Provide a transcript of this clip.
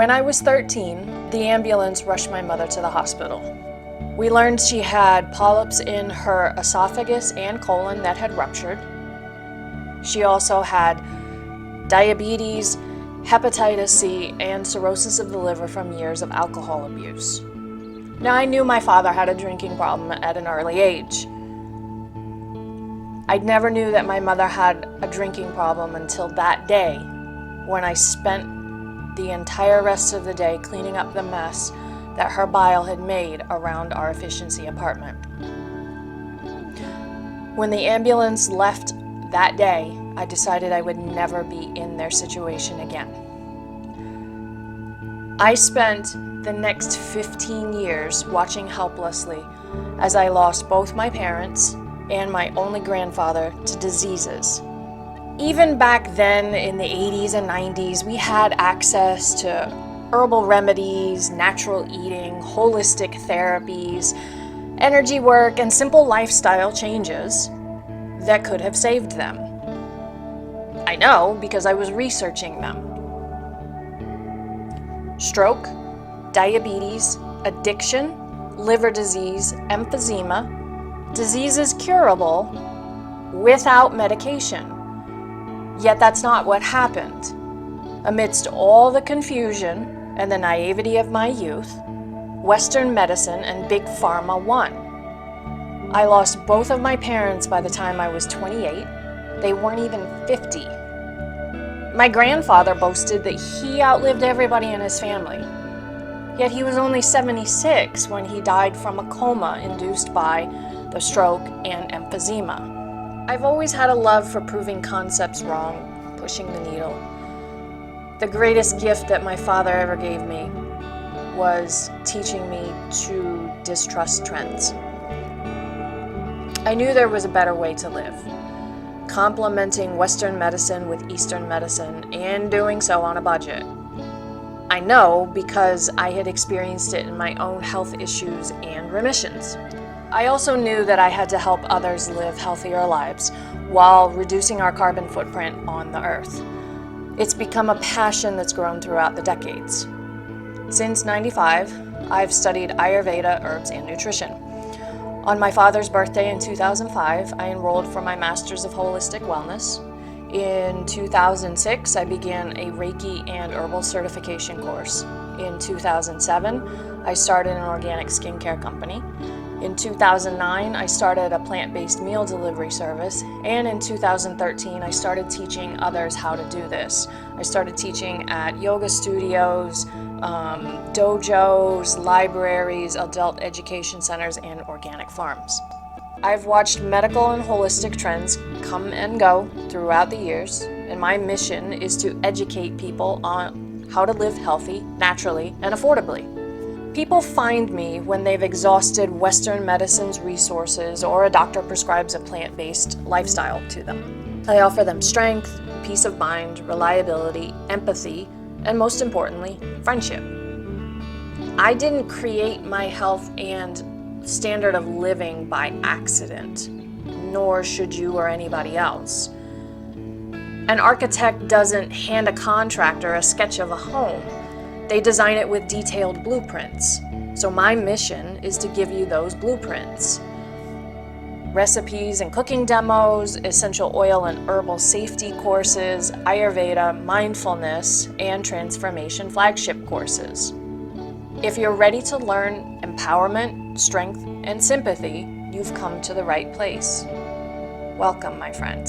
When I was 13, the ambulance rushed my mother to the hospital. We learned she had polyps in her esophagus and colon that had ruptured. She also had diabetes, hepatitis C, and cirrhosis of the liver from years of alcohol abuse. Now, I knew my father had a drinking problem at an early age. I never knew that my mother had a drinking problem until that day, when I spent the entire rest of the day cleaning up the mess that her bile had made around our efficiency apartment. When the ambulance left that day, I decided I would never be in their situation again. I spent the next 15 years watching helplessly as I lost both my parents and my only grandfather to diseases. Even back then in the 80s and 90s, we had access to herbal remedies, natural eating, holistic therapies, energy work, and simple lifestyle changes that could have saved them. I know because I was researching them. Stroke, diabetes, addiction, liver disease, emphysema, disease is curable without medication. Yet that's not what happened. Amidst all the confusion and the naivety of my youth, Western medicine and Big Pharma won. I lost both of my parents by the time I was 28. They weren't even 50. My grandfather boasted that he outlived everybody in his family. Yet he was only 76 when he died from a coma induced by the stroke and emphysema. I've always had a love for proving concepts wrong, pushing the needle. The greatest gift that my father ever gave me was teaching me to distrust trends. I knew there was a better way to live, complementing Western medicine with Eastern medicine and doing so on a budget. I know because I had experienced it in my own health issues and remissions. I also knew that I had to help others live healthier lives while reducing our carbon footprint on the earth. It's become a passion that's grown throughout the decades. Since '95, I've studied Ayurveda, herbs, and nutrition. On my father's birthday in 2005, I enrolled for my Master's of Holistic Wellness. In 2006, I began a Reiki and herbal certification course. In 2007, I started an organic skincare company. In 2009, I started a plant-based meal delivery service, and in 2013, I started teaching others how to do this. I started teaching at yoga studios, dojos, libraries, adult education centers, and organic farms. I've watched medical and holistic trends come and go throughout the years, and my mission is to educate people on how to live healthy, naturally, and affordably. People find me when they've exhausted Western medicine's resources or a doctor prescribes a plant-based lifestyle to them. I offer them strength, peace of mind, reliability, empathy, and most importantly, friendship. I didn't create my health and standard of living by accident, nor should you or anybody else. An architect doesn't hand a contractor a sketch of a home. They design it with detailed blueprints. So my mission is to give you those blueprints. Recipes and cooking demos, essential oil and herbal safety courses, Ayurveda, mindfulness, and transformation flagship courses. If you're ready to learn empowerment, strength, and sympathy, you've come to the right place. Welcome, my friend.